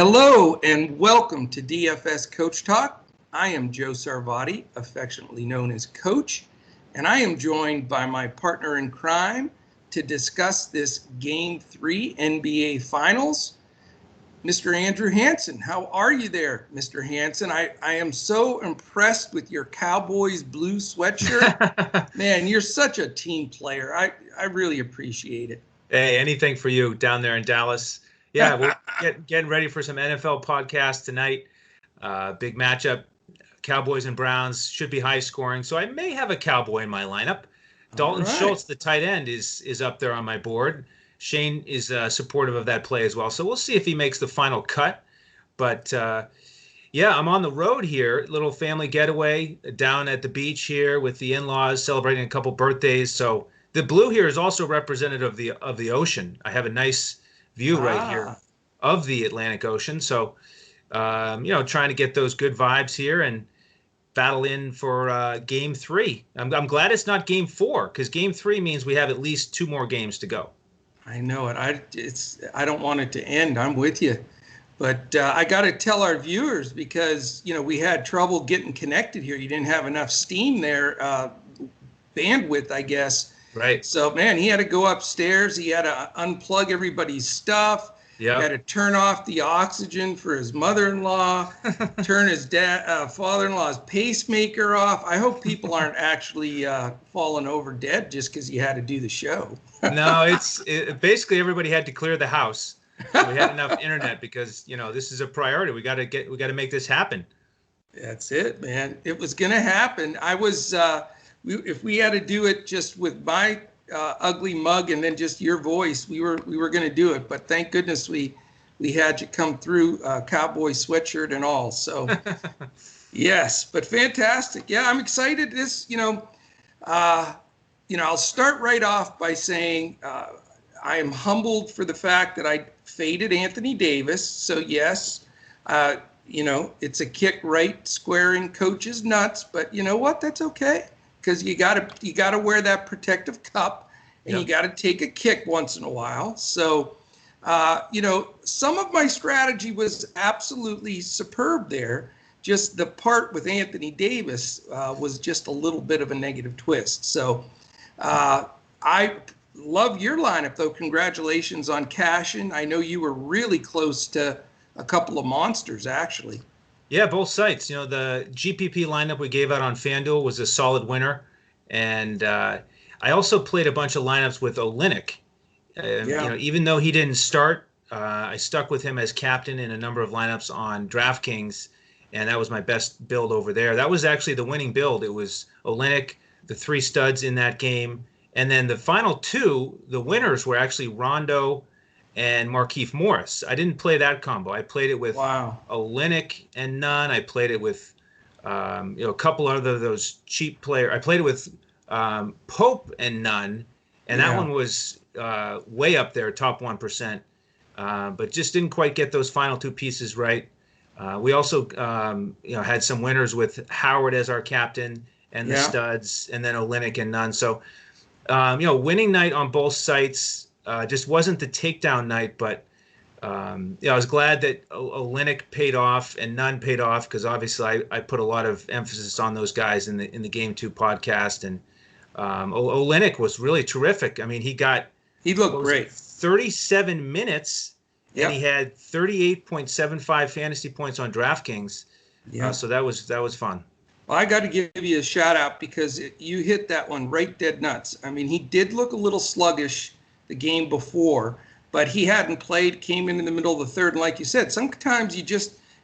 Hello and welcome to DFS Coach Talk. I am Joe Sarvati, affectionately known as Coach, and I am joined by my partner in crime to discuss this Game 3 NBA Finals, Mr. Andrew Hansen. How are you there, Mr. Hansen? I am so impressed with your Cowboys blue sweatshirt. Man, you're such a team player. I really appreciate it. Hey, anything for you down there in Dallas. Yeah, we're getting ready for some NFL podcast tonight. Big matchup. Cowboys and Browns should be high scoring. So I may have a Cowboy in my lineup. Dalton Schultz, the tight end, is up there on my board. Shane is supportive of that play as well. So we'll see if he makes the final cut. But yeah, I'm on the road here. Little family getaway down at the beach here with the in-laws, celebrating a couple birthdays. So the blue here is also representative of the ocean. I have a nice view right here of the Atlantic Ocean. So, trying to get those good vibes here and battle in for Game 3. I'm glad it's not Game 4, because Game 3 means we have at least 2 more games to go. I know it. I don't want it to end. I'm with you. But I got to tell our viewers, because, we had trouble getting connected here. You didn't have enough steam there, bandwidth, I guess. Right. So, man, he had to go upstairs. He had to unplug everybody's stuff. Yeah. He had to turn off the oxygen for his mother-in-law, turn his father-in-law's pacemaker off. I hope people aren't actually falling over dead just because you had to do the show. No, basically everybody had to clear the house. So we had enough internet because, this is a priority. We got to make this happen. That's it, man. It was going to happen. I was if we had to do it just with my ugly mug and then just your voice, we were going to do it. But thank goodness we had you come through, cowboy sweatshirt and all. So yes, but fantastic. Yeah, I'm excited. This, I'll start right off by saying I am humbled for the fact that I faded Anthony Davis. So yes, it's a kick right square in Coach's nuts. But you know what? That's okay. Because you gotta wear that protective cup, and you gotta take a kick once in a while. So, some of my strategy was absolutely superb there. Just the part with Anthony Davis was just a little bit of a negative twist. So, I love your lineup, though. Congratulations on cashing. I know you were really close to a couple of monsters, actually. Yeah, both sites. The GPP lineup we gave out on FanDuel was a solid winner. And I also played a bunch of lineups with Olynyk. Even though he didn't start, I stuck with him as captain in a number of lineups on DraftKings. And that was my best build over there. That was actually the winning build. It was Olynyk, the 3 studs in that game. And then the final 2, the winners were actually Rondo and Markeith Morris. I didn't play that combo. I played it with Olynyk and Nunn. I played it with a couple other of those cheap players. I played it with Pope and Nunn, and that one was way up there, top 1%, but just didn't quite get those final 2 pieces right. We also had some winners with Howard as our captain and the studs, and then Olynyk and Nunn. So winning night on both sites. Just wasn't the takedown night, but I was glad that Olynyk paid off and Nunn paid off, because obviously I put a lot of emphasis on those guys in the Game 2 podcast, and Olynyk was really terrific. I mean, he looked great. 37 minutes, and he had 38.75 fantasy points on DraftKings. Yeah, so that was fun. Well, I got to give you a shout out, because you hit that one right dead nuts. I mean, he did look a little sluggish the game before, but he hadn't played, came in the middle of the third. And like you said, sometimes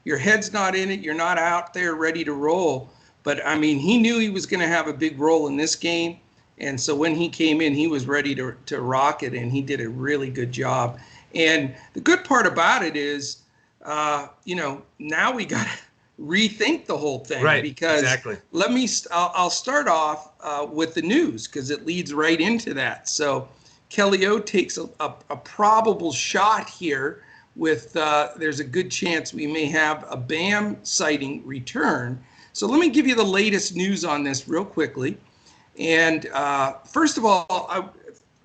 your head's not in it. You're not out there ready to roll. But I mean, he knew he was going to have a big role in this game. And so when he came in, he was ready to rock it, and he did a really good job. And the good part about it is, now we got to rethink the whole thing. Right, because exactly. I'll start off with the news, because it leads right into that. So Kelly O takes a probable shot here with there's a good chance we may have a Bam sighting return. So let me give you the latest news on this real quickly. And first of all, I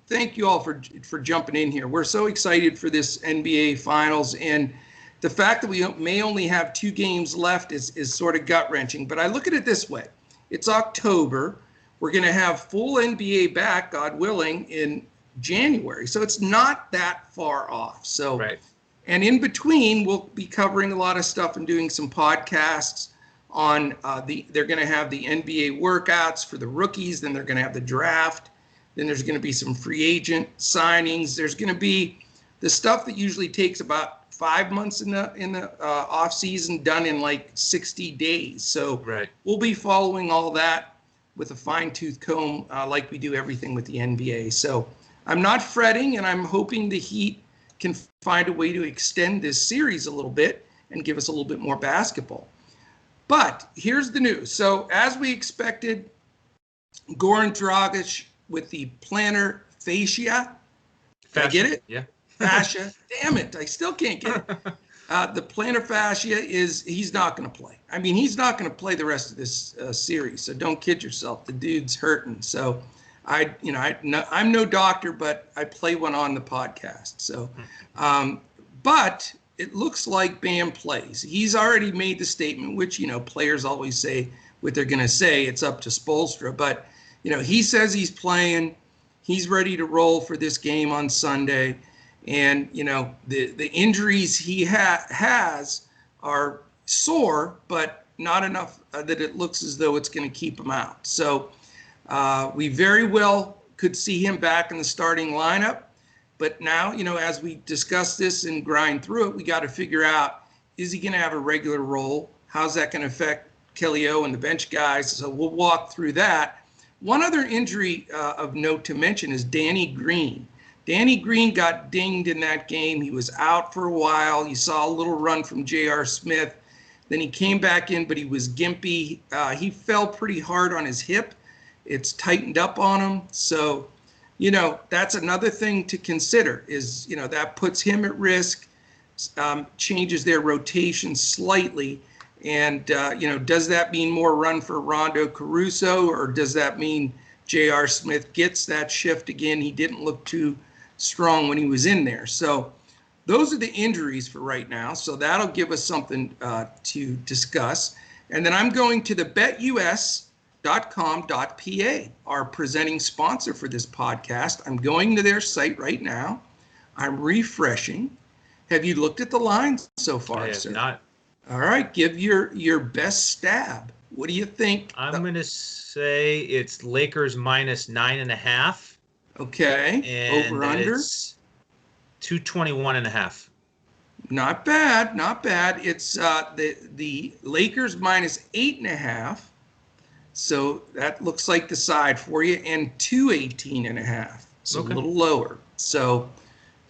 thank you all for jumping in here. We're so excited for this NBA Finals. And the fact that we may only have 2 games left is sort of gut-wrenching. But I look at it this way. It's October. We're going to have full NBA back, God willing, in January. So it's not that far off. So, right. And in between, we'll be covering a lot of stuff and doing some podcasts on they're going to have the NBA workouts for the rookies. Then they're going to have the draft. Then there's going to be some free agent signings. There's going to be the stuff that usually takes about 5 months in the off season done in like 60 days. So right. We'll be following all that with a fine-tooth comb like we do everything with the NBA. So I'm not fretting, and I'm hoping the Heat can find a way to extend this series a little bit and give us a little bit more basketball. But here's the news. So as we expected, Goran Dragic with the plantar fascia. Did I get it? Yeah. Fascia. Damn it. I still can't get it. The plantar fascia he's not going to play. I mean, he's not going to play the rest of this series. So don't kid yourself. The dude's hurting. So I'm no doctor, but I play one on the podcast. So, but it looks like Bam plays. He's already made the statement, which, players always say what they're going to say. It's up to Spoelstra. But, he says he's playing. He's ready to roll for this game on Sunday. And, the injuries he has are sore, but not enough that it looks as though it's going to keep him out. So we very well could see him back in the starting lineup. But now, as we discuss this and grind through it, we got to figure out, is he going to have a regular role? How's that going to affect Kelly O and the bench guys? So we'll walk through that. One other injury of note to mention is Danny Green. Danny Green got dinged in that game. He was out for a while. You saw a little run from J.R. Smith. Then he came back in, but he was gimpy. He fell pretty hard on his hip. It's tightened up on him. So, that's another thing to consider is, that puts him at risk, changes their rotation slightly. And, does that mean more run for Rondo Caruso, or does that mean J.R. Smith gets that shift again? He didn't look too strong when he was in there. So those are the injuries for right now. So that'll give us something to discuss. And then I'm going to the BetUS.com.pa, our presenting sponsor for this podcast. I'm going to their site right now. I'm refreshing. Have you looked at the lines so far, sir? Not. All right, give your best stab. What do you think? I'm going to say it's Lakers minus 9.5. Okay. And over under? It's 221.5. Not bad, not bad. It's the Lakers minus 8.5. So that looks like the side for you, and 218.5. So okay. A little lower. So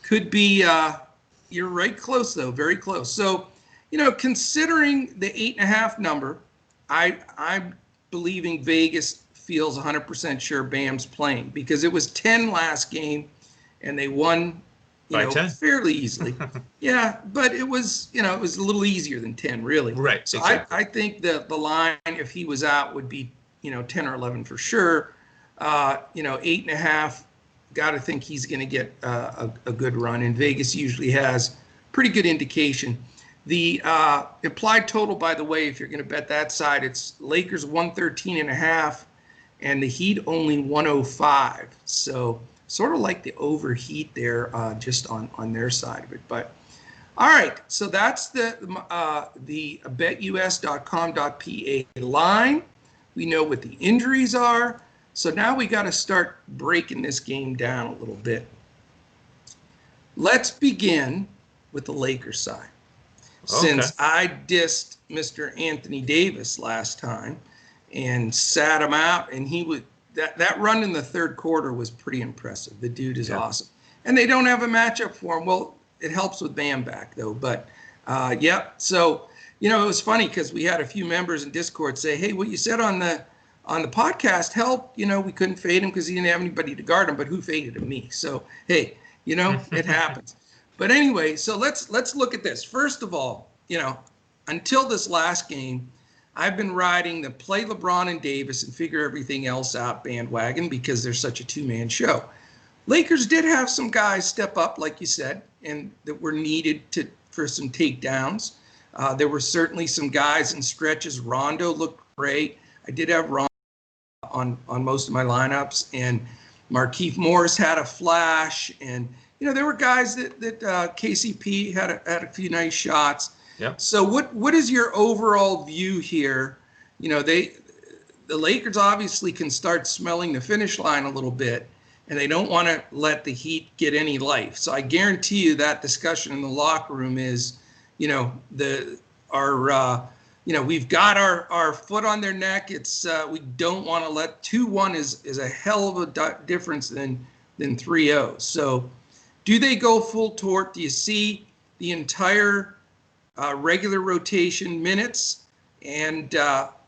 could be you're right close though, very close. So, considering the 8.5 number, I'm believing Vegas feels 100% sure Bam's playing, because it was 10 last game and they won by 10 fairly easily. Yeah, but it was it was a little easier than 10 really. Right. So exactly. I think the line, if he was out, would be 10 or 11 for sure. 8.5. Got to think he's going to get a good run, and Vegas usually has pretty good indication. The implied total, by the way, if you're going to bet that side, it's Lakers 113.5 and the Heat only 105. So sort of like the overheat there, just on their side of it. But all right, so that's the betus.com.pa line. We know what the injuries are. So now we got to start breaking this game down a little bit. Let's begin with the Lakers side. Okay. Since I dissed Mr. Anthony Davis last time and sat him out, and he would that run in the third quarter was pretty impressive. The dude is awesome. And they don't have a matchup for him. Well, it helps with Bam back though. But so it was funny because we had a few members in Discord say, hey, what you said on the podcast helped. We couldn't fade him because he didn't have anybody to guard him, but who faded him? Me. So hey, it happens. But anyway, so let's look at this. First of all, until this last game, I've been riding the play LeBron and Davis and figure everything else out bandwagon because they're such a two-man show. Lakers did have some guys step up, like you said, and that were needed to for some takedowns. There were certainly some guys in stretches. Rondo looked great. I did have Rondo on most of my lineups, and Markeith Morris had a flash, and there were guys that KCP had a few nice shots. Yep. So what is your overall view here? The Lakers obviously can start smelling the finish line a little bit, and they don't want to let the Heat get any life. So I guarantee you that discussion in the locker room is, we've got our foot on their neck. It's we don't want to let 2-1 is a hell of a difference than 3-0. So do they go full torque? Do you see the entire regular rotation minutes, and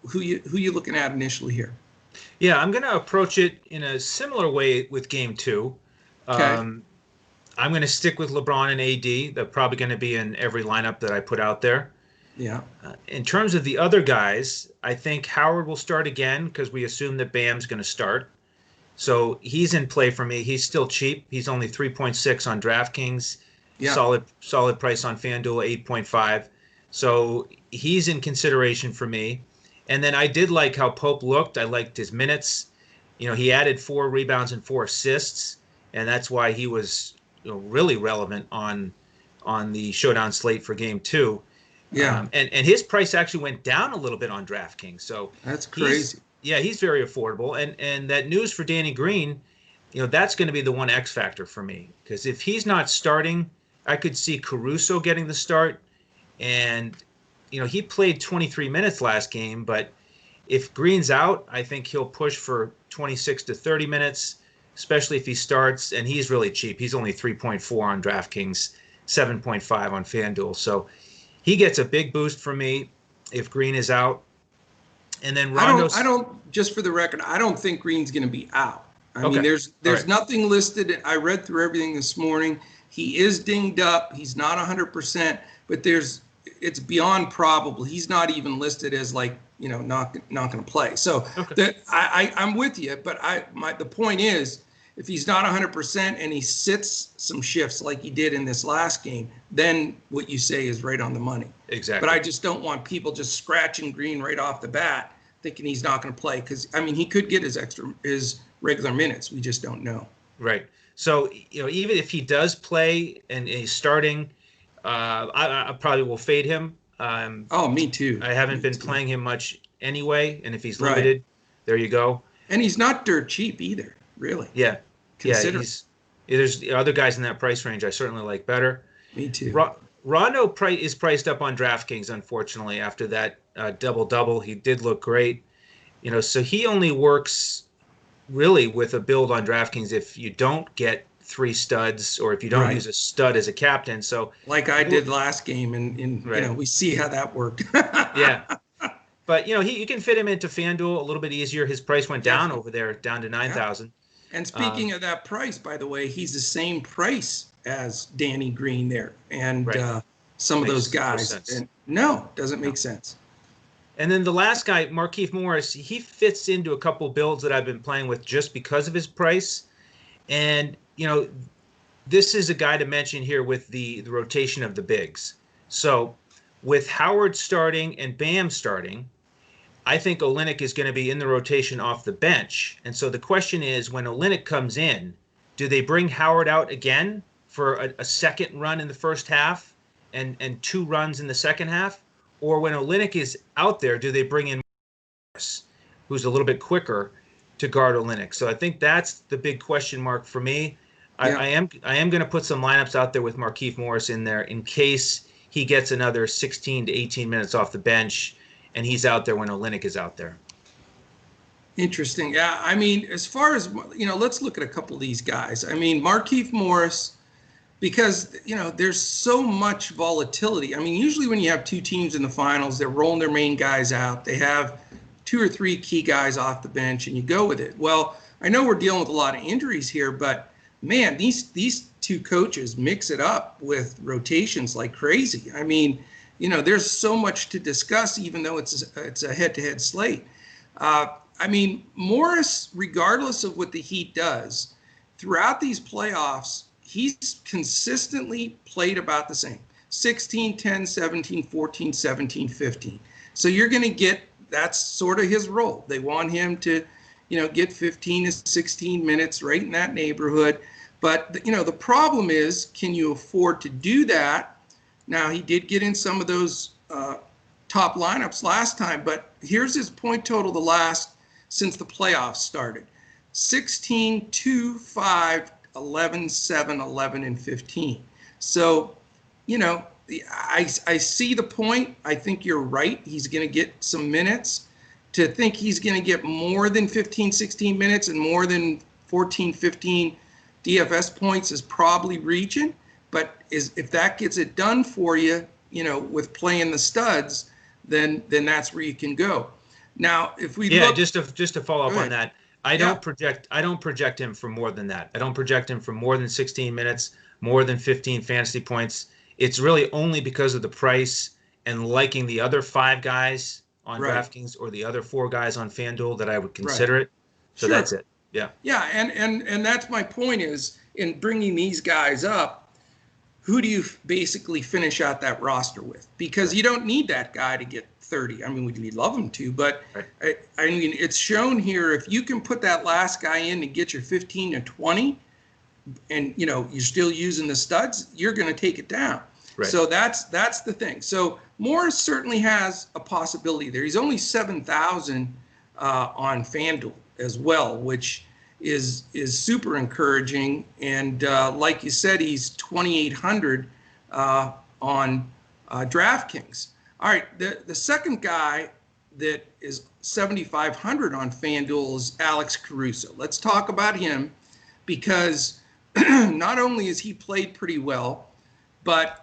who you looking at initially here? Yeah, I'm going to approach it in a similar way with Game 2. Okay. I'm going to stick with LeBron and AD. They're probably going to be in every lineup that I put out there. Yeah. In terms of the other guys, I think Howard will start again because we assume that Bam's going to start. So he's in play for me. He's still cheap. He's only 3.6 on DraftKings. Yeah. Solid price on FanDuel, 8.5. So he's in consideration for me. And then I did like how Pope looked. I liked his minutes. He added 4 rebounds and 4 assists, and that's why he was really relevant on the showdown slate for Game 2. Yeah. And his price actually went down a little bit on DraftKings. So that's crazy. He's very affordable. And that news for Danny Green, that's going to be the one X factor for me. Because if he's not starting, I could see Caruso getting the start. And, he played 23 minutes last game. But if Green's out, I think he'll push for 26 to 30 minutes, especially if he starts. And he's really cheap. He's only 3.4 on DraftKings, 7.5 on FanDuel. So he gets a big boost from me if Green is out. And then Rondo. I don't. Just for the record, I don't think Green's going to be out. I mean, there's right. Nothing listed. I read through everything this morning. He is dinged up. He's not 100%, but it's beyond probable. He's not even listed as not going to play. So I'm with you. But the point is, if he's not 100% and he sits some shifts like he did in this last game, then what you say is right on the money. Exactly. But I just don't want people just scratching Green right off the bat, thinking he's not going to play, because he could get his regular minutes. We just don't know. Right. So even if he does play and he's starting, I probably will fade him. Me too. I haven't been playing him much anyway, and if he's limited, there you go. And he's not dirt cheap either. Really? Yeah. There's other guys in that price range I certainly like better. Me too. Rondo is priced up on DraftKings, unfortunately, after that double-double. He did look great. So he only works really with a build on DraftKings if you don't get 3 studs or if you don't use a stud as a captain. So like I did last game, and we see how that worked. Yeah. But, you can fit him into FanDuel a little bit easier. His price went down over there, down to 9,000. And speaking of that price, by the way, he's the same price as Danny Green there, and some of those guys. Doesn't make sense. And then the last guy, Markeith Morris, he fits into a couple builds that I've been playing with just because of his price. And, this is a guy to mention here with the rotation of the bigs. So with Howard starting and Bam starting, I think Olynyk is going to be in the rotation off the bench. And so the question is, when Olynyk comes in, do they bring Howard out again for a second run in the first half and 2 runs in the second half? Or when Olynyk is out there, do they bring in Morris, who's a little bit quicker, to guard Olynyk? So I think that's the big question mark for me. Yeah. I am going to put some lineups out there with Markeith Morris in there in case he gets another 16 to 18 minutes off the bench and he's out there when Olynyk is out there. Interesting. Yeah, as far as, let's look at a couple of these guys. Markeith Morris, because, there's so much volatility. Usually when you have 2 teams in the finals, they're rolling their main guys out. They have 2 or 3 key guys off the bench, and you go with it. Well, I know we're dealing with a lot of injuries here, but, man, these 2 coaches mix it up with rotations like crazy. There's so much to discuss, even though it's a head-to-head slate. Morris, regardless of what the Heat does, throughout these playoffs, he's consistently played about the same. 16, 10, 17, 14, 17, 15. So you're going to get, that's sort of his role. They want him to, get 15 to 16 minutes right in that neighborhood. But, the problem is, can you afford to do that? Now, he did get in some of those top lineups last time, but here's his point total since the playoffs started. 16, 2, 5, 11, 7, 11, and 15. So, I see the point. I think you're right. He's going to get some minutes. To think he's going to get more than 15, 16 minutes and more than 14, 15 DFS points is probably reaching. But if that gets it done for you, with playing the studs, then that's where you can go. Now, if we look, just to follow up on that, I don't project him for more than that. I don't project him for more than 16 minutes, more than 15 fantasy points. It's really only because of the price and liking the other 5 guys on DraftKings or the other 4 guys on FanDuel that I would consider it. So that's it. Yeah. Yeah, and that's my point is, in bringing these guys up, who do you basically finish out that roster with? Because you don't need that guy to get 30. I mean, we'd love him to, but I mean, it's shown here, if you can put that last guy in and get your 15 to 20, and you're still using the studs, you're going to take it down. Right. So that's the thing. So Morris certainly has a possibility there. He's only 7,000 on FanDuel as well, which is super encouraging. And like you said, he's 2,800 on DraftKings. All right, the second guy that is 7,500 on FanDuel is Alex Caruso. Let's talk about him, because not only has he played pretty well, but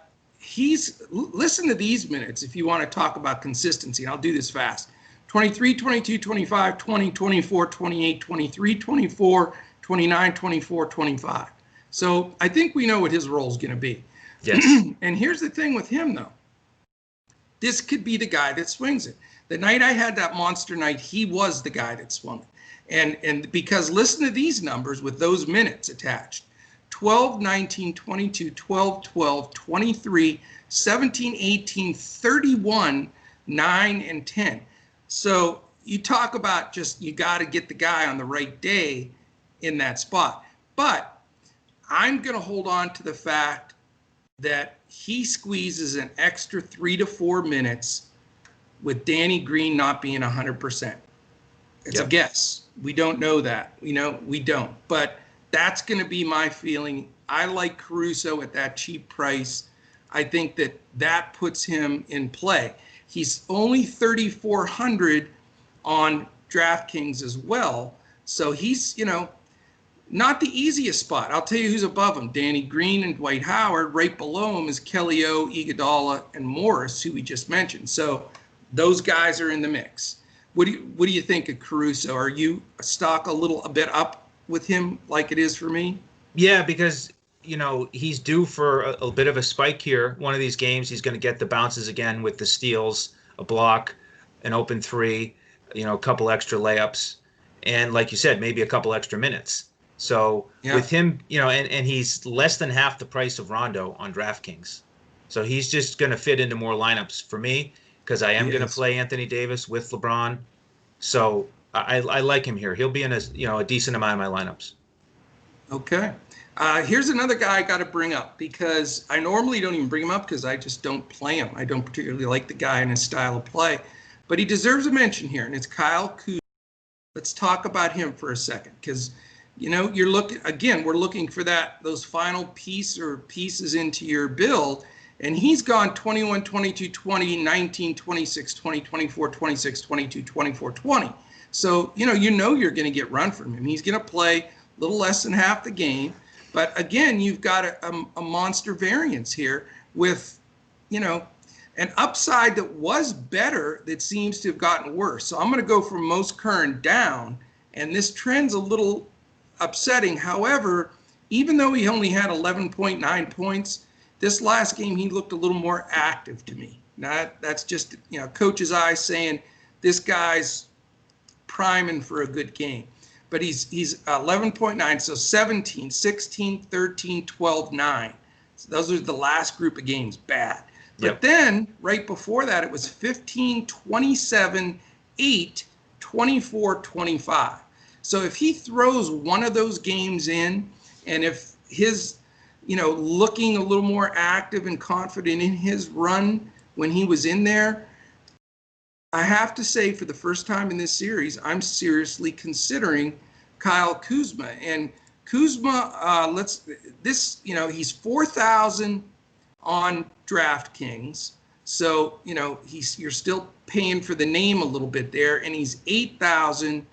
listen to these minutes if you want to talk about consistency, and I'll do this fast. 23, 22, 25, 20, 24, 28, 23, 24, 29, 24, 25. So I think we know what his role is going to be. Yes. And here's the thing with him, though. This could be the guy that swings it. The night I had that monster night, he was the guy that swung it. And because listen to these numbers with those minutes attached. 12, 19, 22, 12, 12, 23, 17, 18, 31, 9, and 10. So you talk about you got to get the guy on the right day in that spot. But I'm going to hold on to the fact that he squeezes an extra 3 to 4 minutes with Danny Green not being 100%. It's a guess. We don't know that. We don't. But that's going to be my feeling. I like Caruso at that cheap price. I think that puts him in play. He's only 3,400 on DraftKings as well. So he's, not the easiest spot. I'll tell you who's above him. Danny Green and Dwight Howard. Right below him is Kelly O, Iguodala, and Morris, who we just mentioned. So those guys are in the mix. What do you think of Caruso? Are you stock a bit up with him like it is for me? Yeah, because he's due for a bit of a spike here. One of these games, he's going to get the bounces again with the steals, a block, an open 3, a couple extra layups, and like you said, maybe a couple extra minutes. So with him, and he's less than half the price of Rondo on DraftKings. So he's just going to fit into more lineups for me, because I am going to play Anthony Davis with LeBron. So I like him here. He'll be in a decent amount of my lineups. Okay. Here's another guy I got to bring up, because I normally don't even bring him up because I just don't play him. I don't particularly like the guy and his style of play. But he deserves a mention here, and it's Kyle Kuzma. Let's talk about him for a second, because we're looking for those final pieces into your build, and he's gone 21, 22, 20, 19, 26, 20, 24, 26, 22, 24, 20. So, you're going to get run from him. He's going to play a little less than half the game. But again, you've got a monster variance here with, an upside that was better that seems to have gotten worse. So I'm going to go from most current down, and this trend's a little upsetting. However, even though he only had 11.9 points, this last game he looked a little more active to me. Now, that's just, coach's eye saying this guy's priming for a good game. But he's 11.9, so 17, 16, 13, 12, 9. So those are the last group of games, bad. But Yep. then right before that, it was 15, 27, 8, 24, 25. So if he throws one of those games in, and if his, looking a little more active and confident in his run when he was in there, I have to say for the first time in this series, I'm seriously considering Kyle Kuzma. And Kuzma, he's 4,000 on DraftKings. So, you're still paying for the name a little bit there, and he's 8,000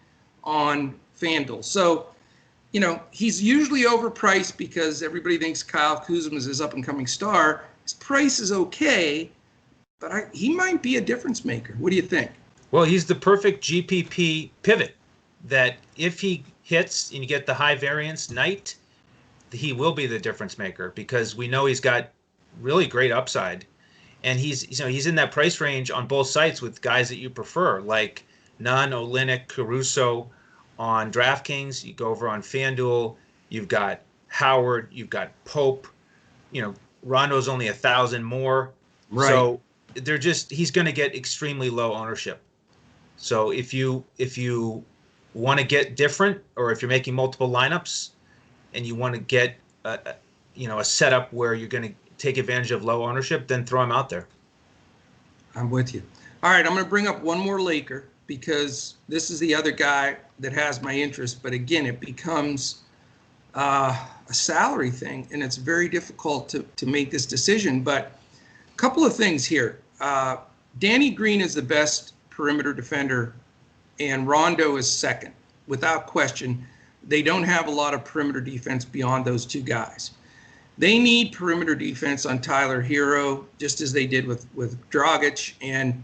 on FanDuel. So, he's usually overpriced because everybody thinks Kyle Kuzma is his up-and-coming star. His price is okay, but he might be a difference maker. What do you think? Well, he's the perfect GPP pivot that if he hits and you get the high variance night, he will be the difference maker because we know he's got really great upside. And he's in that price range on both sites with guys that you prefer, like Nunn, Olynyk, Caruso on DraftKings. You go over on FanDuel, you've got Howard, you've got Pope. Rondo's only 1,000 more. Right. So he's going to get extremely low ownership. So if you want to get different, or if you're making multiple lineups and you want to get a setup where you're going to take advantage of low ownership, then throw him out there. I'm with you. All right, I'm going to bring up one more Laker because this is the other guy that has my interest. But again, it becomes a salary thing, and it's very difficult to make this decision. But a couple of things here. Danny Green is the best perimeter defender, and Rondo is second, without question. They don't have a lot of perimeter defense beyond those two guys. They need perimeter defense on Tyler Hero, just as they did with Dragic and,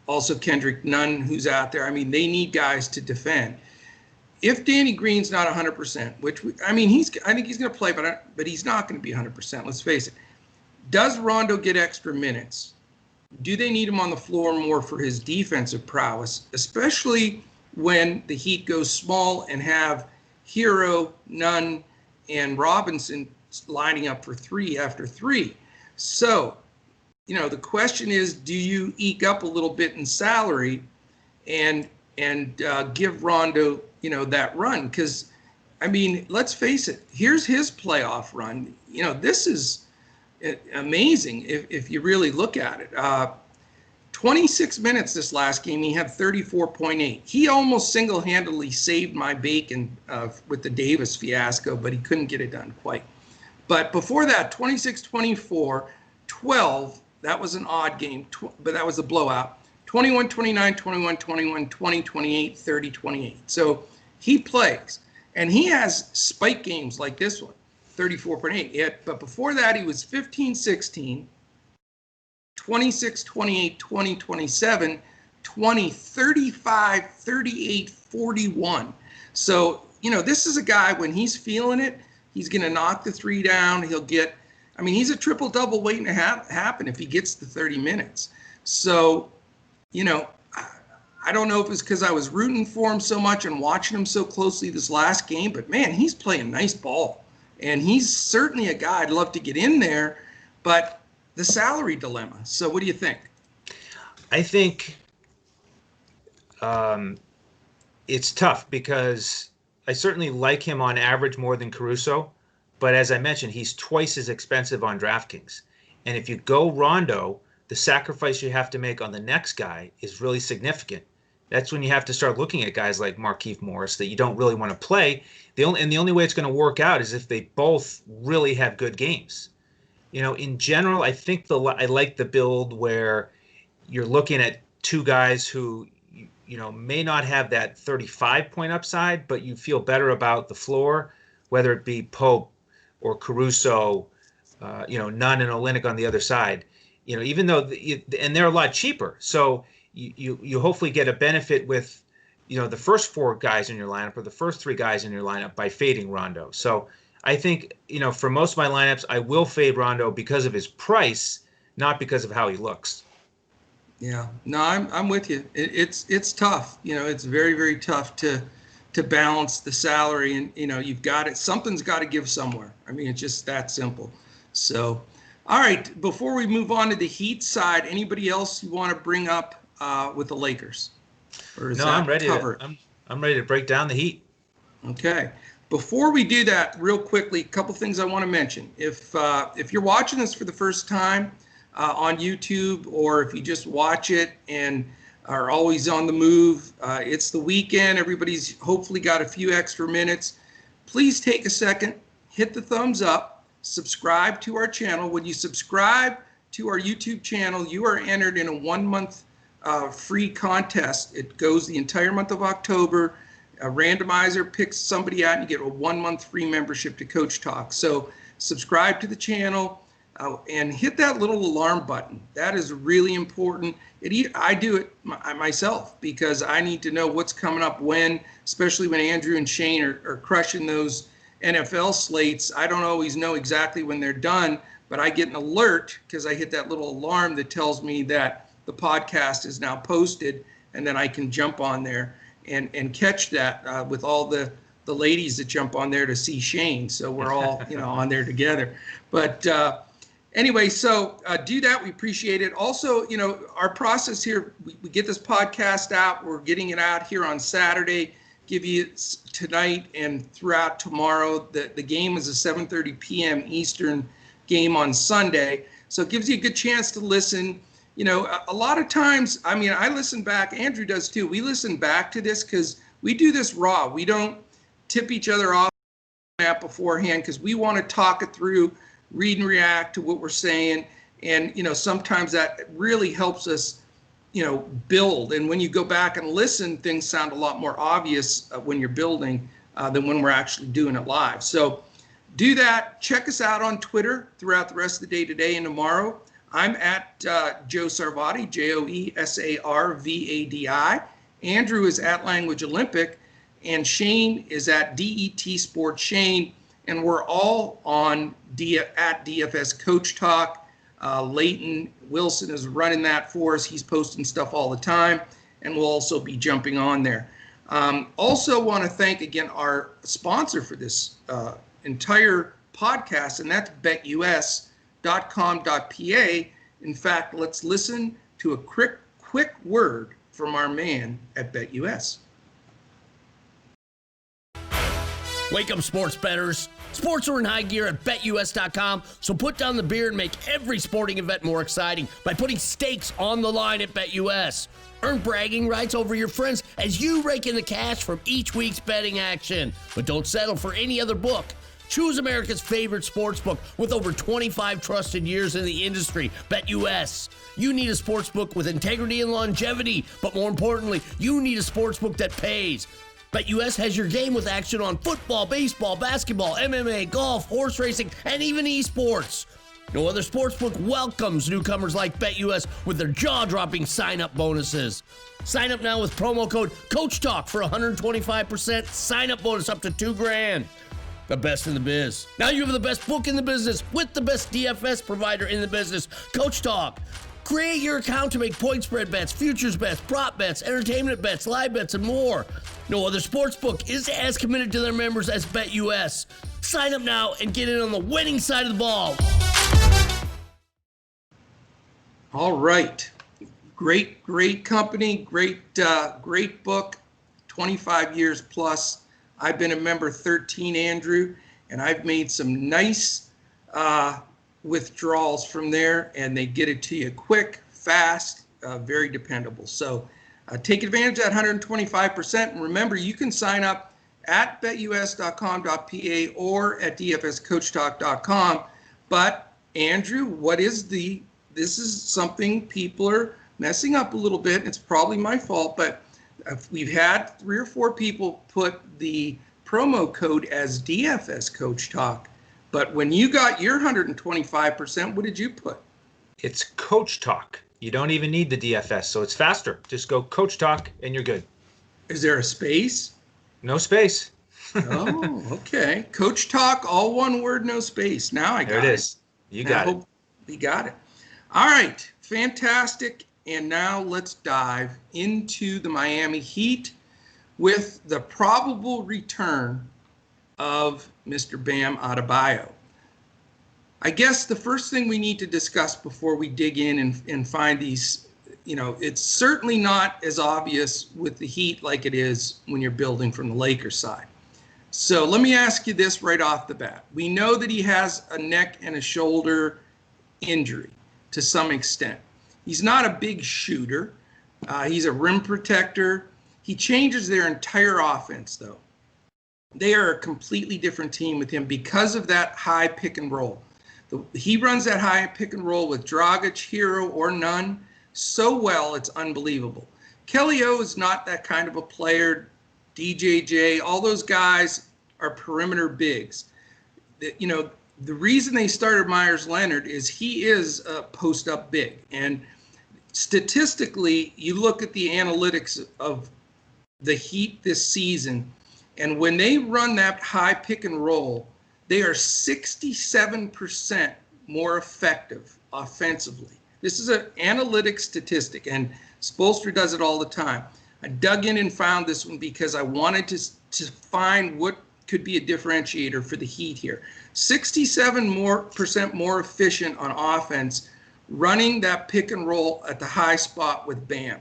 also Kendrick Nunn, who's out there. I mean, they need guys to defend. If Danny Green's not 100%, I think he's going to play, but he's not going to be 100%. Let's face it. Does Rondo get extra minutes? Do they need him on the floor more for his defensive prowess, especially when the Heat goes small and have Hero, Nunn, and Robinson lining up for 3 after 3? So, the question is, do you eke up a little bit in salary and give Rondo, that run? Because, let's face it, here's his playoff run. This is amazing if you really look at it. 26 minutes this last game, he had 34.8. He almost single-handedly saved my bacon with the Davis fiasco, but he couldn't get it done quite. But before that, 26-24, 12, that was an odd game, but that was a blowout. 21-29, 21-21, 20-28, 30-28. So he plays, and he has spike games like this one, 34.8. But before that, he was 15-16. 26, 28, 20, 27, 20, 35, 38, 41. So, this is a guy, when he's feeling it, he's going to knock the 3 down. He'll get, he's a triple-double waiting to happen if he gets the 30 minutes. So, I don't know if it's because I was rooting for him so much and watching him so closely this last game, but, man, he's playing nice ball. And he's certainly a guy I'd love to get in there, but the salary dilemma. So what do you think? I think it's tough because I certainly like him on average more than Caruso, but as I mentioned, he's twice as expensive on DraftKings. And if you go Rondo, the sacrifice you have to make on the next guy is really significant. That's when you have to start looking at guys like Markeith Morris that you don't really want to play. The only way it's going to work out is if they both really have good games. In general, I think I like the build where you're looking at two guys who, may not have that 35-point upside, but you feel better about the floor, whether it be Pope or Caruso, Nunn and Olynyk on the other side. Even though and they're a lot cheaper, so you hopefully get a benefit with, the first 4 guys in your lineup or the first 3 guys in your lineup by fading Rondo. So I think, for most of my lineups, I will fade Rondo because of his price, not because of how he looks. Yeah, no, I'm with you. It's tough. It's very, very tough to to balance the salary. And, you've got it. Something's got to give somewhere. I mean, it's just that simple. So, all right, before we move on to the Heat side, anybody else you want to bring up with the Lakers? Or is I'm ready. I'm ready to break down the Heat. Okay. Before we do that, real quickly, a couple things I want to mention. If you're watching this for the first time on YouTube, or if you just watch it and are always on the move, it's the weekend. Everybody's hopefully got a few extra minutes. Please take a second, hit the thumbs up, subscribe to our channel. When you subscribe to our YouTube channel, you are entered in a 1-month free contest. It goes the entire month of October. A randomizer picks somebody out and you get a 1-month free membership to Coach Talk. So subscribe to the channel and hit that little alarm button. That is really important. I do it myself because I need to know what's coming up when, especially when Andrew and Shane are crushing those NFL slates. I don't always know exactly when they're done, but I get an alert because I hit that little alarm that tells me that the podcast is now posted, and then I can jump on there and catch that with all the ladies that jump on there to see Shane. So we're all, on there together. But anyway, so do that. We appreciate it. Also, our process here, we get this podcast out. We're getting it out here on Saturday, give you tonight and throughout tomorrow. The game is a 7:30 p.m. Eastern game on Sunday. So it gives you a good chance to listen. A lot of times, I mean, I listen back, Andrew does too. We listen back to this because we do this raw. We don't tip each other off beforehand because we want to talk it through, read and react to what we're saying. And, sometimes that really helps us, build. And when you go back and listen, things sound a lot more obvious when you're building than when we're actually doing it live. So do that. Check us out on Twitter throughout the rest of the day today and tomorrow. I'm at Joe Sarvadi, JoeSarvadi. Andrew is at Language Olympic, and Shane is at DET Sports Shane, and we're all on at DFS Coach Talk. Leighton Wilson is running that for us. He's posting stuff all the time, and we'll also be jumping on there. Also want to thank again our sponsor for this entire podcast, and that's BetUS.com.pa. In fact, let's listen to a quick word from our man at BetUS. Wake up, sports bettors. Sports are in high gear at BetUS.com, so put down the beer and make every sporting event more exciting by putting stakes on the line at BetUS. Earn bragging rights over your friends as you rake in the cash from each week's betting action. But don't settle for any other book. Choose America's favorite sports book with over 25 trusted years in the industry, BetUS. You need a sports book with integrity and longevity, but more importantly, you need a sports book that pays. BetUS has your game with action on football, baseball, basketball, MMA, golf, horse racing, and even esports. No other sportsbook welcomes newcomers like BetUS with their jaw-dropping sign-up bonuses. Sign up now with promo code CoachTalk for 125% sign-up bonus up to $2,000. The best in the biz. Now you have the best book in the business with the best DFS provider in the business, Coach Talk. Create your account to make point spread bets, futures bets, prop bets, entertainment bets, live bets, and more. No other sportsbook is as committed to their members as BetUS. Sign up now and get in on the winning side of the ball. All right. Great company, great book, 25 years plus. I've been a member 13, Andrew, and I've made some nice withdrawals from there, and they get it to you quick, fast, very dependable. So take advantage of that 125%. And remember, you can sign up at betus.com.pa or at dfscoachtalk.com. But Andrew, this is something people are messing up a little bit. It's probably my fault, but we've had 3 or 4 people put the promo code as DFS Coach Talk. But when you got your 125%, what did you put? It's Coach Talk. You don't even need the DFS, so it's faster. Just go Coach Talk and you're good. Is there a space? No space. Oh, okay. Coach Talk, all one word, no space. Now I got it. There it is. You got it. We got it. All right. Fantastic. And now let's dive into the Miami Heat. with the probable return of Mr. Bam Adebayo. I guess the first thing we need to discuss before we dig in and find these, it's certainly not as obvious with the Heat like it is when you're building from the Lakers side. So let me ask you this right off the bat. We know that he has a neck and a shoulder injury to some extent. He's not a big shooter. He's a rim protector. He changes their entire offense, though. They are a completely different team with him because of that high pick and roll. He runs that high pick and roll with Dragic, Hero, or none so well, it's unbelievable. Kelly O is not that kind of a player. DJJ, all those guys are perimeter bigs. The reason they started Myers Leonard is he is a post-up big. And statistically, you look at the analytics of the Heat this season, and when they run that high pick and roll, they are 67% more effective offensively. This is an analytic statistic, and Spoelstra does it all the time. I dug in and found this one because I wanted to find what could be a differentiator for the Heat here. 67% more efficient on offense, running that pick and roll at the high spot with Bam.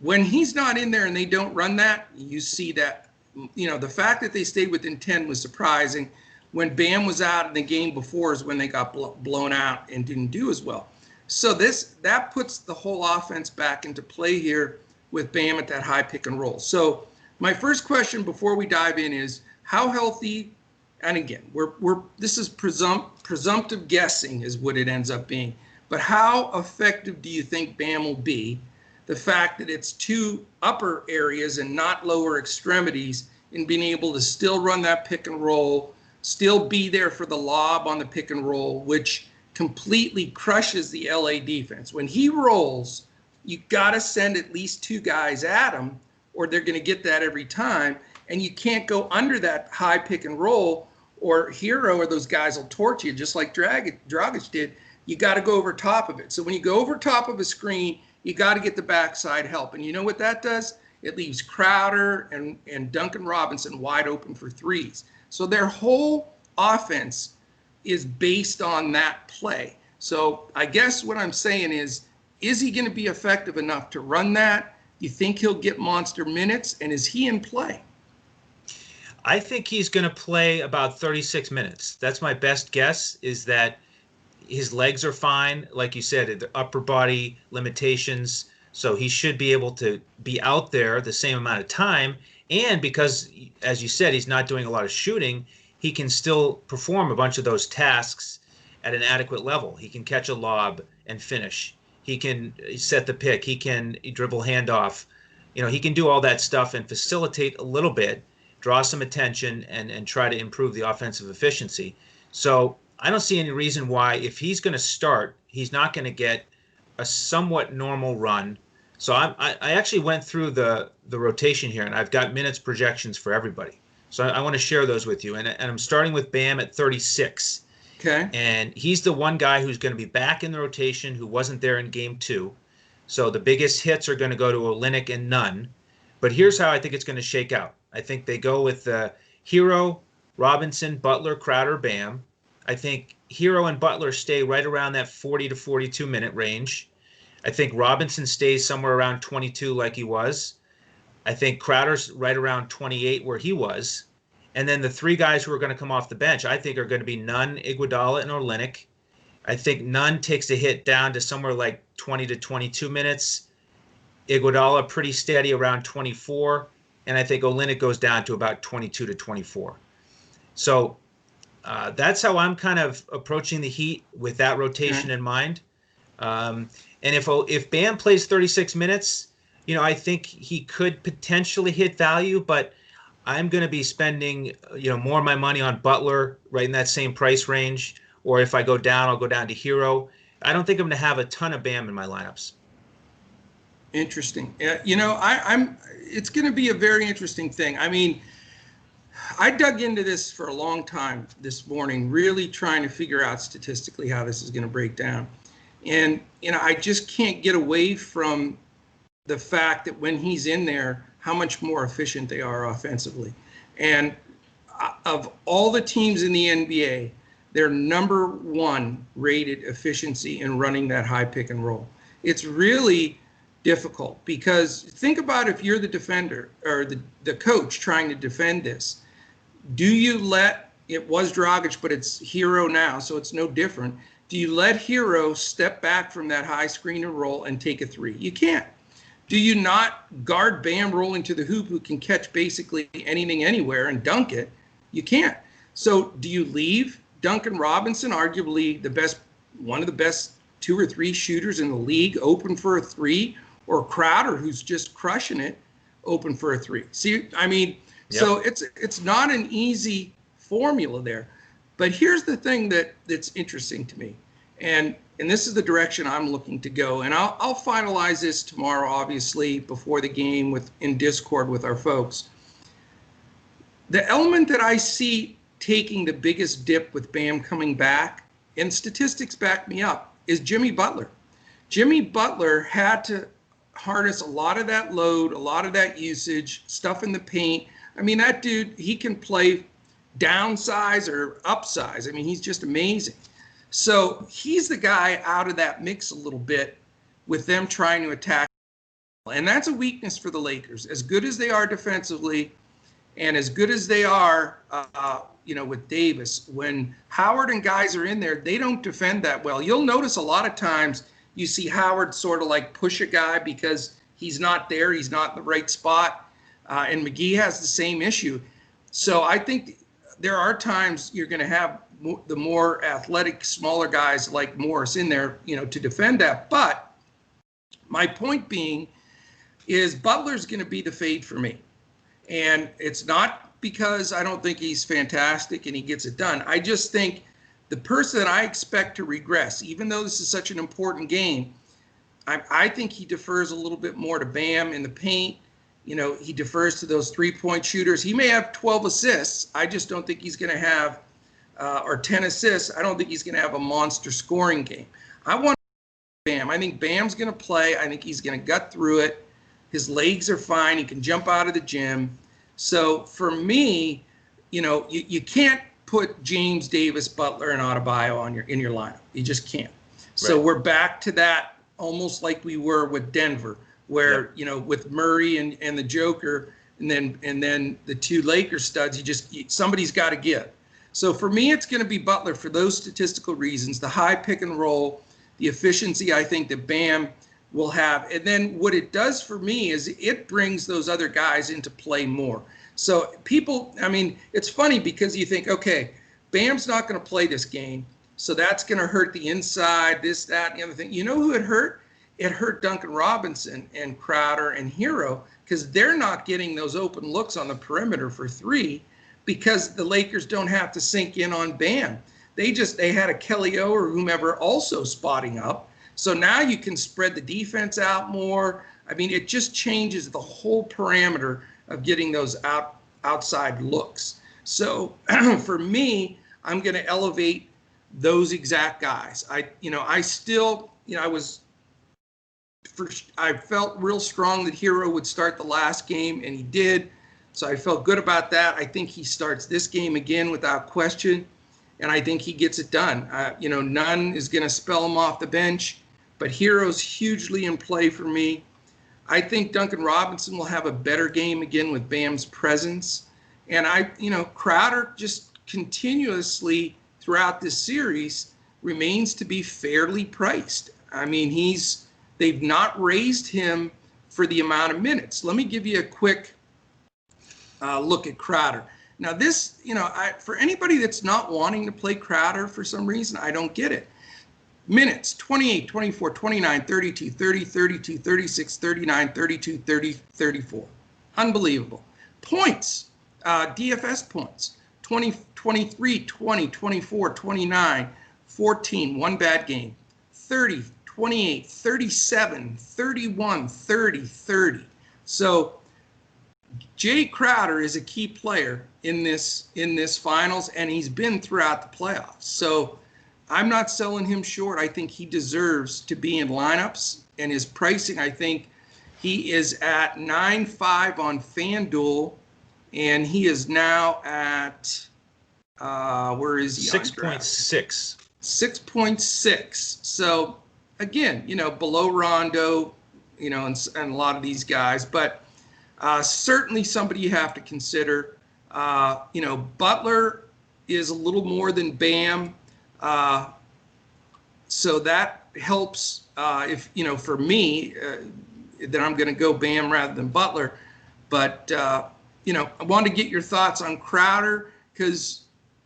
When he's not in there and they don't run that, you see that, the fact that they stayed within 10 was surprising. When Bam was out in the game before is when they got blown out and didn't do as well. So that puts the whole offense back into play here with Bam at that high pick and roll. So my first question before we dive in is how healthy, and again, this is presumptive guessing is what it ends up being, but how effective do you think Bam will be? The fact that it's two upper areas and not lower extremities in being able to still run that pick and roll, still be there for the lob on the pick and roll, which completely crushes the LA defense. When he rolls, you got to send at least two guys at him, or they're going to get that every time. And you can't go under that high pick and roll, or Hero or those guys will torch you, just like Dragic did. You got to go over top of it. So when you go over top of a screen, you got to get the backside help. And you know what that does? It leaves Crowder and Duncan Robinson wide open for threes. So their whole offense is based on that play. So I guess what I'm saying is he going to be effective enough to run that? You think he'll get monster minutes? And is he in play? I think he's going to play about 36 minutes. That's my best guess, is that his legs are fine. Like you said, the upper body limitations. So he should be able to be out there the same amount of time. And because, as you said, he's not doing a lot of shooting, he can still perform a bunch of those tasks at an adequate level. He can catch a lob and finish. He can set the pick. He can dribble handoff. He can do all that stuff and facilitate a little bit, draw some attention, and try to improve the offensive efficiency. So I don't see any reason why, if he's going to start, he's not going to get a somewhat normal run. So I actually went through the rotation here, and I've got minutes projections for everybody. So I want to share those with you. And I'm starting with Bam at 36. Okay. And he's the one guy who's going to be back in the rotation who wasn't there in game 2. So the biggest hits are going to go to Olynyk and Nunn. But here's how I think it's going to shake out. I think they go with Hero, Robinson, Butler, Crowder, Bam. I think Hero and Butler stay right around that 40 to 42 minute range. I think Robinson stays somewhere around 22 like he was. I think Crowder's right around 28 where he was. And then the three guys who are going to come off the bench, I think, are going to be Nunn, Iguodala, and Olynyk. I think Nunn takes a hit down to somewhere like 20 to 22 minutes. Iguodala pretty steady around 24. And I think Olynyk goes down to about 22 to 24. So that's how I'm kind of approaching the Heat with that rotation in mind. And if Bam plays 36 minutes, I think he could potentially hit value, but I'm going to be spending, more of my money on Butler right in that same price range. Or if I go down, I'll go down to Hero. I don't think I'm going to have a ton of Bam in my lineups. Interesting. It's going to be a very interesting thing. I mean, I dug into this for a long time this morning, really trying to figure out statistically how this is going to break down. And, I just can't get away from the fact that when he's in there, how much more efficient they are offensively. And of all the teams in the NBA, they're number one rated efficiency in running that high pick and roll. It's really difficult because think about if you're the defender or the coach trying to defend this. Do you let, it was Dragic, but it's Hero now, so it's no different. Do you let Hero step back from that high screen and roll and take a three? You can't. Do you not guard Bam rolling to the hoop who can catch basically anything anywhere and dunk it? You can't. So do you leave Duncan Robinson, arguably one of the best 2 or 3 shooters in the league, open for a three, or Crowder, who's just crushing it, open for a three? See, I mean, yep. So it's not an easy formula there. But here's the thing that's interesting to me, and this is the direction I'm looking to go. And I'll finalize this tomorrow, obviously, before the game in Discord with our folks. The element that I see taking the biggest dip with Bam coming back, and statistics back me up, is Jimmy Butler. Jimmy Butler had to harness a lot of that load, a lot of that usage, stuff in the paint. I mean, that dude, he can play downsize or upsize. I mean, he's just amazing. So he's the guy out of that mix a little bit with them trying to attack. And that's a weakness for the Lakers. As good as they are defensively and as good as they are, with Davis, when Howard and guys are in there, they don't defend that well. You'll notice a lot of times you see Howard sort of like push a guy because he's not there. He's not in the right spot. And McGee has the same issue. So I think there are times you're going to have the more athletic, smaller guys like Morris in there, to defend that. But my point being is Butler's going to be the fade for me. And it's not because I don't think he's fantastic and he gets it done. I just think the person that I expect to regress, even though this is such an important game, I think he defers a little bit more to Bam in the paint. He defers to those three-point shooters. He may have 12 assists. I just don't think he's going to have, or 10 assists. I don't think he's going to have a monster scoring game. I want Bam. I think Bam's going to play. I think he's going to gut through it. His legs are fine. He can jump out of the gym. So for me, you can't put James, Davis, Butler, and Adebayo in your lineup. You just can't. Right. So we're back to that almost like we were with Denver, where with Murray and the Joker, and then the 2 Lakers studs, somebody's got to give. So for me, it's going to be Butler for those statistical reasons: the high pick and roll, the efficiency I think that Bam will have, and then what it does for me is it brings those other guys into play more. So people, I mean, it's funny because you think, okay, Bam's not going to play this game, so that's going to hurt the inside, this, that, and the other thing. You know who it hurt? It hurt Duncan Robinson and Crowder and Hero, because they're not getting those open looks on the perimeter for three because the Lakers don't have to sink in on Bam. They had a Kelly O or whomever also spotting up. So now you can spread the defense out more. I mean, it just changes the whole parameter of getting those outside looks. So for me, I'm going to elevate those exact guys. I felt real strong that Hero would start the last game, and he did. So I felt good about that. I think he starts this game again without question, and I think he gets it done. None is going to spell him off the bench, but Hero's hugely in play for me. I think Duncan Robinson will have a better game again with Bam's presence. And Crowder just continuously throughout this series remains to be fairly priced. I mean, they've not raised him for the amount of minutes. Let me give you a quick look at Crowder. Now this, for anybody that's not wanting to play Crowder for some reason, I don't get it. Minutes, 28, 24, 29, 32, 30, 32, 36, 39, 32, 30, 34. Unbelievable. Points, DFS points, 20, 23, 20, 24, 29, 14, one bad game, 30, 28, 37, 31, 30, 30. So Jay Crowder is a key player in this finals, and he's been throughout the playoffs. So I'm not selling him short. I think he deserves to be in lineups, and his pricing, I think, He is at 9.5 on FanDuel, and he is now at, where is he? 6.6. 6.6. So, again, below Rondo, and a lot of these guys, but certainly somebody you have to consider. Butler is a little more than Bam, so that helps. If for me, then I'm going to go Bam rather than Butler. But I want to get your thoughts on Crowder, because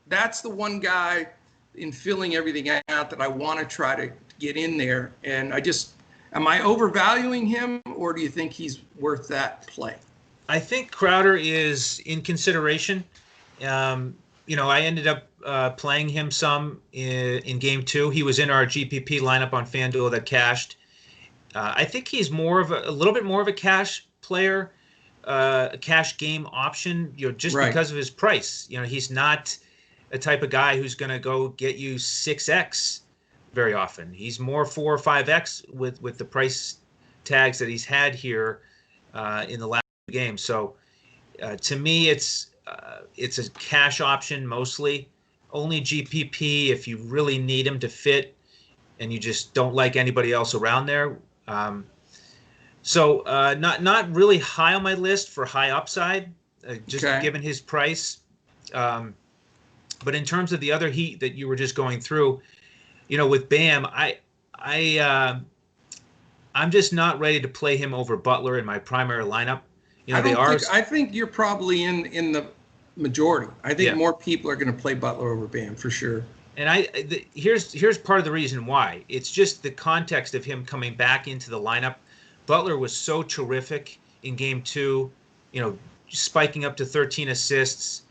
that's the one guy in filling everything out that I want to try to get in there. And am I overvaluing him, or do you think he's worth that play? I think Crowder is in consideration. I ended up playing him some in game 2. He was in our GPP lineup on FanDuel that cashed. I think he's more of a little bit more of a cash player, a cash game option, just right. because of his price. He's not a type of guy who's going to go get you 6x very often. He's more 4 or 5x with the price tags that he's had here in the last game. So to me, it's a cash option mostly. Only GPP if you really need him to fit and you just don't like anybody else around there. So not really high on my list for high upside, given his price. But in terms of the other heat that you were just going through, with Bam, I'm just not ready to play him over Butler in my primary lineup. I think you're probably in the majority. I think more people are going to play Butler over Bam for sure. And here's part of the reason why. It's just the context of him coming back into the lineup. Butler was so terrific in game 2, spiking up to 13 assists,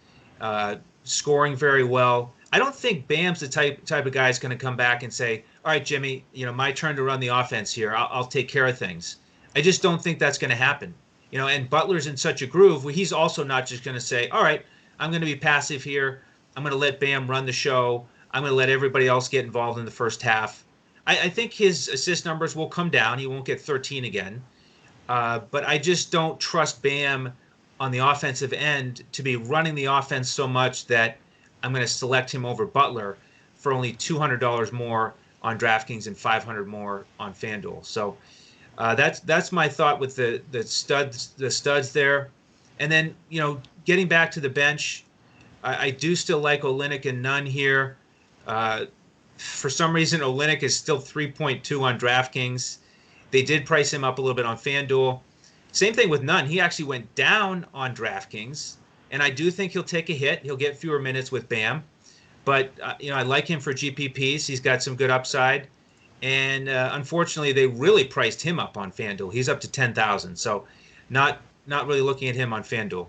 scoring very well. I don't think Bam's the type of guy who's going to come back and say, all right, Jimmy, my turn to run the offense here. I'll take care of things. I just don't think that's going to happen. And Butler's in such a groove where he's also not just going to say, all right, I'm going to be passive here. I'm going to let Bam run the show. I'm going to let everybody else get involved in the first half. I think his assist numbers will come down. He won't get 13 again. But I just don't trust Bam on the offensive end to be running the offense so much that I'm going to select him over Butler for only $200 more on DraftKings and $500 more on FanDuel. So that's my thought with the studs there. And then, getting back to the bench, I do still like Olynyk and Nunn here. For some reason, Olynyk is still 3.2 on DraftKings. They did price him up a little bit on FanDuel. Same thing with Nunn. He actually went down on DraftKings, and I do think he'll take a hit. He'll get fewer minutes with Bam. But, I like him for GPPs. He's got some good upside. And unfortunately, they really priced him up on FanDuel. He's up to 10,000. So not really looking at him on FanDuel.